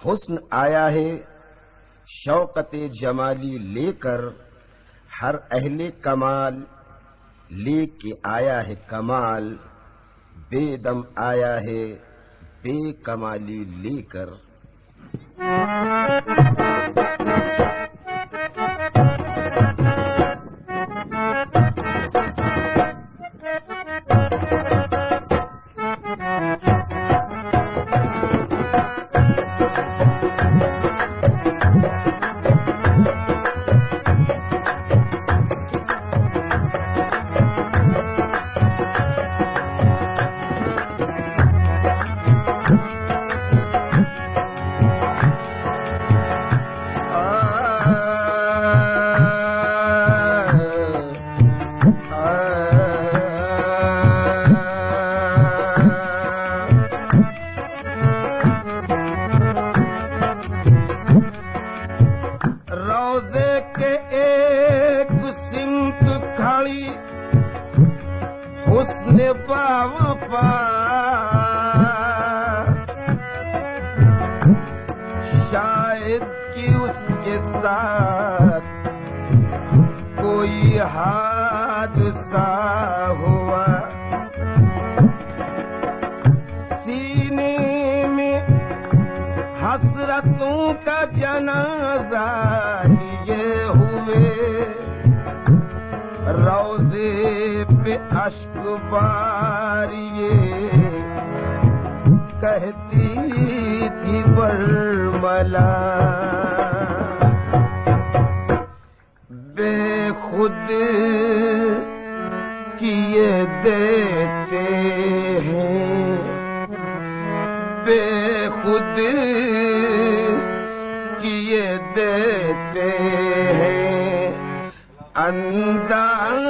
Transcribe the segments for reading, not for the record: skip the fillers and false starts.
हुस्न आया है शौकते जमाली लेकर, हर अहले कमाल लेके आया है कमाल, बेदम आया है बेकमाली लेकर। रोज़े के एक सिमत खड़ी हुस्न बावफा, शायद कि उसके साथ कोई हादसा हुआ। सीने में हसरतों का जनाजा लिए हुए, रोज़े पे अश्क बारिये कहती थी बरमला। बेखुद किए देते हैं, बेखुद किए देते हैं, अंदाज़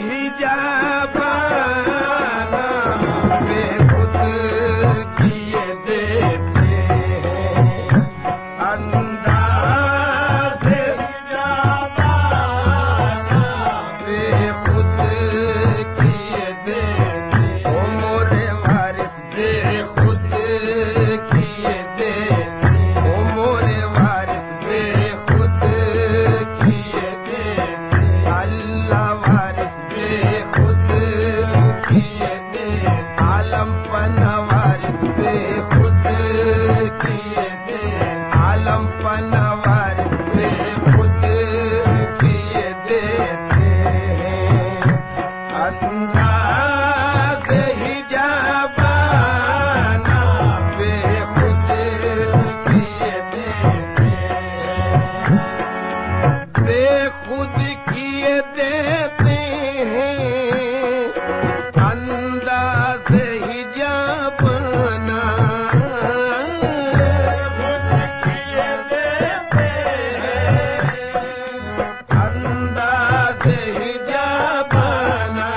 हिजाबाना बेखुद किए देते हैं, अंदाज़ हिजाबाना बेखुद किए देते हैं। ओ मोरे वारिस बेखुद किए देते, ओ मोरे वारिस बेखुद किए देते, अल्लाह वारिस बेखुद किए दे, आलम पना वारिस बेखुद किए दे, आलम पना वारिस बेखुद किए देते हैं, अंदाज़ हिजाबाना बेखुद किए देते हैं, बेखुद किए देते हैं, अंदाज़ हिजाबाना बेखुद किए देते हैं, अंदाज़ हिजाबाना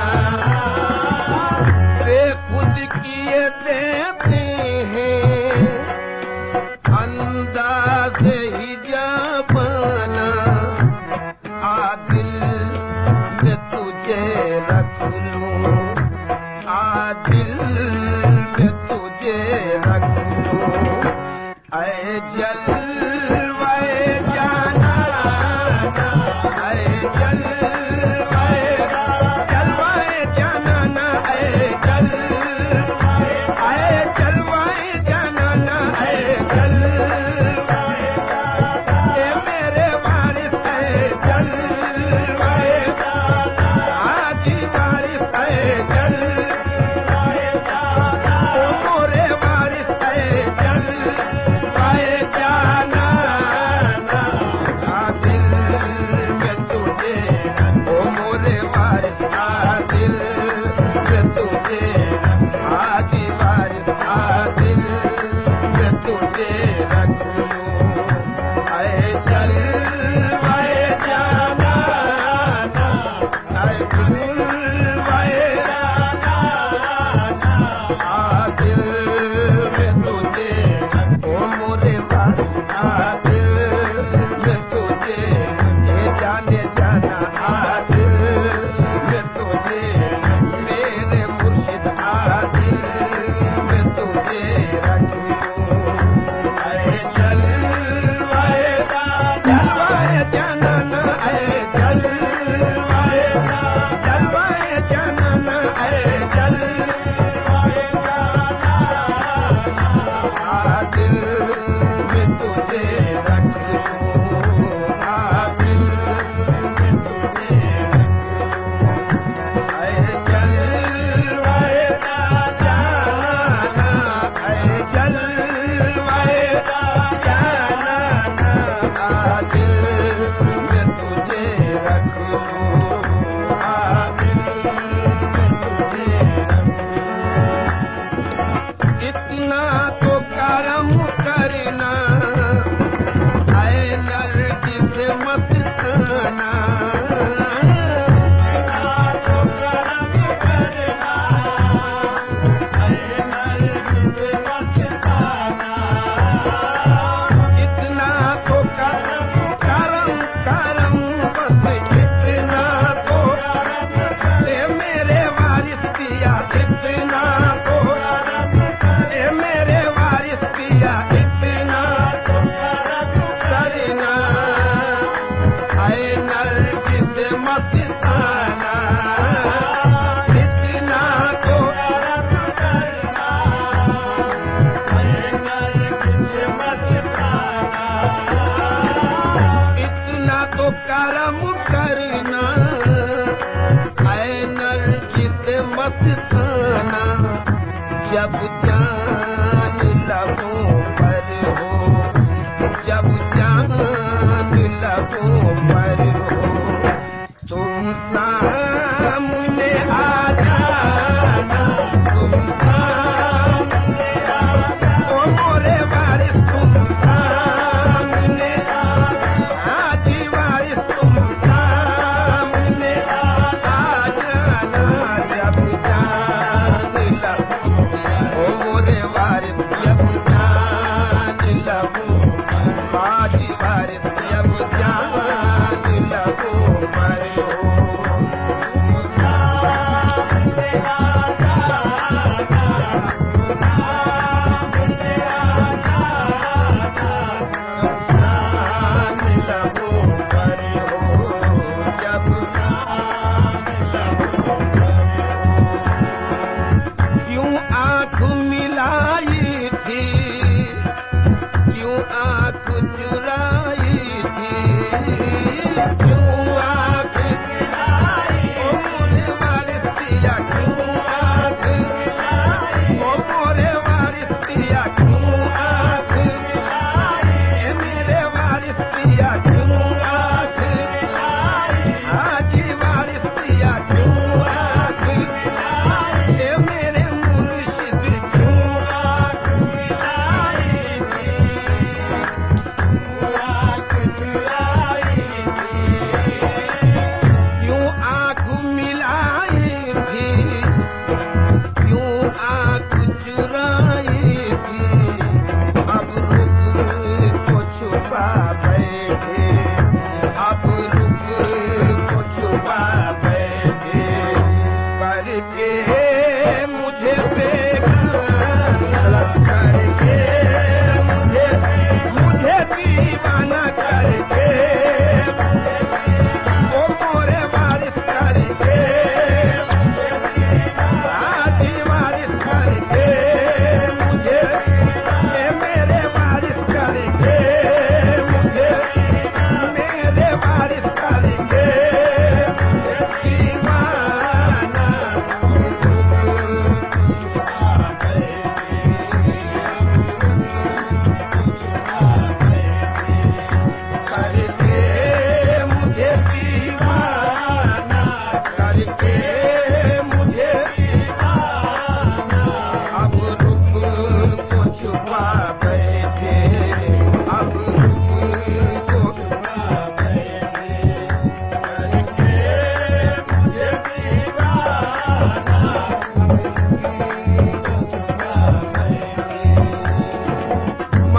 बेखुद किए देते हैं, अंदाज़ हिजाबाना। आदिल में तुझे रख लूं, आदिल में तुझे रख लूं, ऐ जलवाए जाना, ऐ जलवाए जाना, ऐ जलवाए जाना, ऐ जलवाए ए मेरे वारिस है जलवाए जाना, आजी वारिस है जलवाए जाना, ओ मोरे वारिस है जलवाए जाना।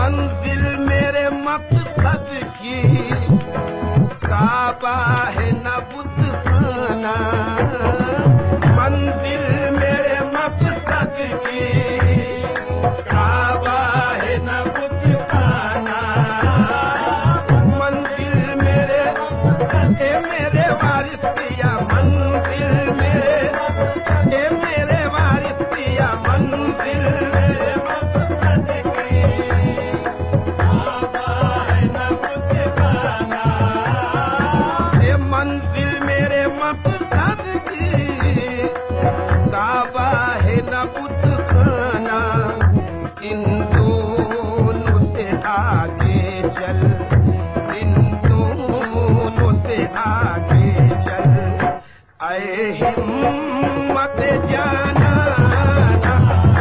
मंजिल मेरे मकसद की काबा है न बुतखाना मंजिल मेरे मकसद की काबा है न बुतखाना मंजिल मेरे वारिस पिया मंजिल मेरे वारिस पिया मंजिल मेरे मकसद की काबा है न बुतखाना मंजिल मेरे मकसद की काबा है न बुतखाना इन दोनों से आगे चल इन दोनों से आगे चल आए हिम्मत जाना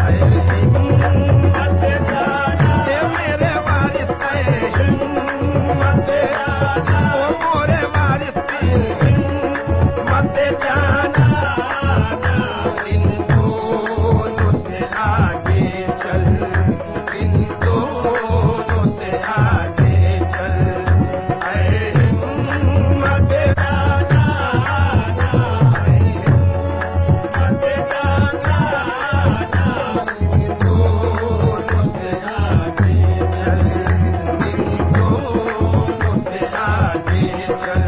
आए हिम्मत जाना मेरे वारिस आए हिम्मत जाना ओ मोरे वारिस की हिम्मत जाना इन दोनों से आगे चल इन दोनों से आगे चल आए हिम्मत जाना हिम्मत जाना इन दोनों से आगे चल इन दोनों से आगे चल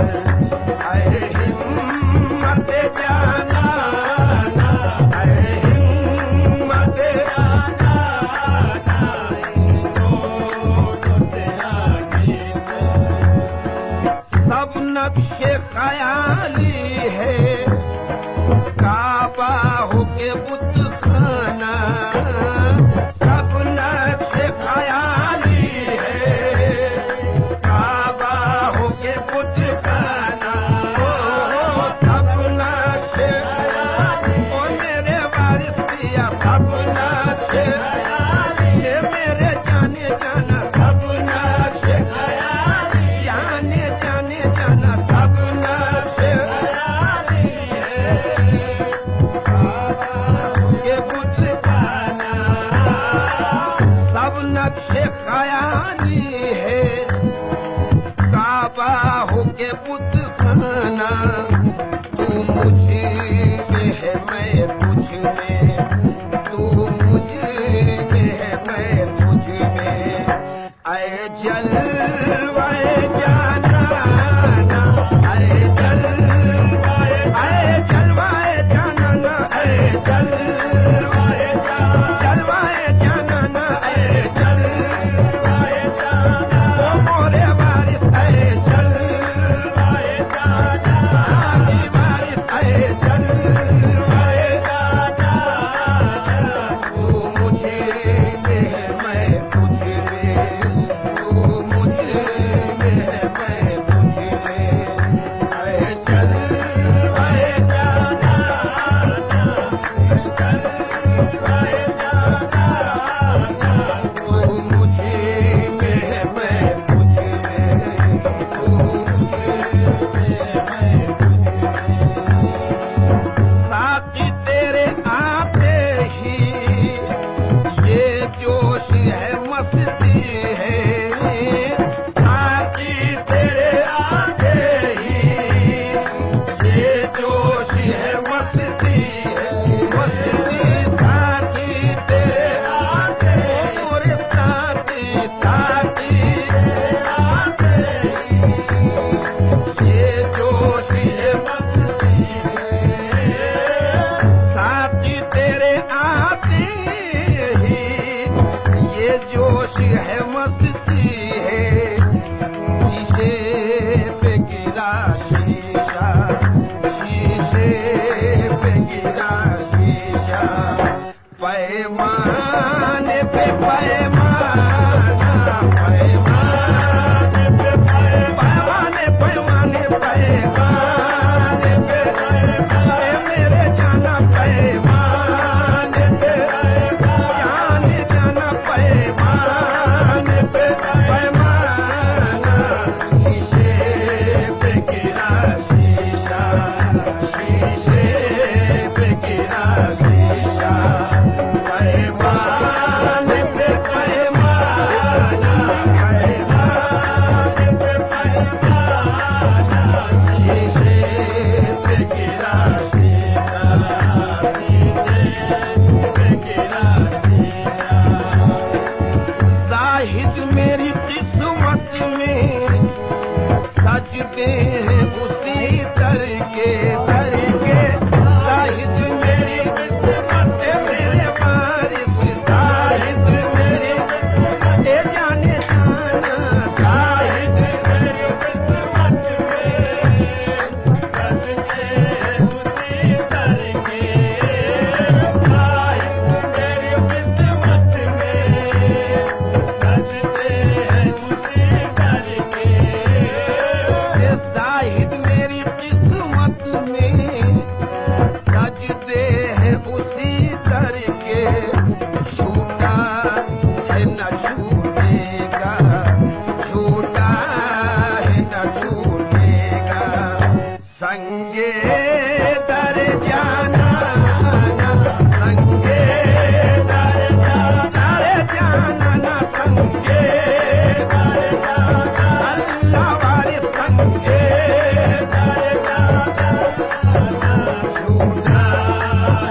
आए हिम्मत जाना आए हिम्मत जाना इन दोनों से आगे चल सब नक्शे ख्याली है काबा हो के बुतखाना सब नक्शे ख्याली है काबा हो के बुतखाना ओ सब नक्शे ओ मेरे वारिस पिया सब नक्शे ये मेरे जाने जाना सब नक्शे जाने जाने जाना सब नक्शे के बुतखाना सब नक्शे ख्याली है काबा हो के बुतखाना तू मुझे में है मैं तुझ में तू मुझे में है मैं तुझ में आए जलवाए जाना आए जलवाए जाना ना आए जलवाए जाना ना आए जलवाए जाना ओ मोरे वारिस आए जलवाए जाना आगे वारिस आए जलवाए जाना तू मुझे में है मैं तुझ में तू मुझे में है मैं तुझ में आए जलवाए जाना जलवाए जाना तू मुझे में है मैं तुझ में तू मुझे में है मैं तुझ में साथी तेरे आते ही ये जोश है मस्ती है साथी तेरे आते ही ये जोश है मस्ती साथी तेरे आते मोरे साथी तेरे आते ये जोश है मस्ती साथी तेरे आते ही ये जोश है मस्ती है शीशे पे गिरा शीशा शीशे पे गिरा शीशा पैमाने पे पैमाना पैमाने पे पैमाने पैमाने पैमाने पे मेरे जाना पैमाने पे जाने जाना पैमाने पे पैमाना शीशे पे गिरा शीशा शीशे पे गिरा शीशा पैमाने पे शाहिद मेरी किस्मत में सजदे हैं उसी दर के शाहिद मेरी किस्मत मेरे बारिश शाहिद मेरी ए जाने जाना शाहिद मेरी किस्मत में सजदे हैं उसी दर के शाहिद मेरी किस्मत में सजदे हैं उसी दर के शाहिद मेरी किस्मत में सजदे हैं उसी दर के छूटा है न छूटेगा छूटा है न छूटेगा संगे दर जाना संगे दर जाना ना संगे दर जाना अल्लाह वाले संगे दर जाना छूटा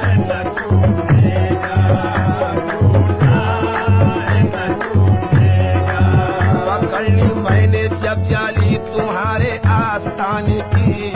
है न छूटेगा छूटा है न छूटेगा पकड़ ली मैंने जब जाली तुम्हारे आस्थान की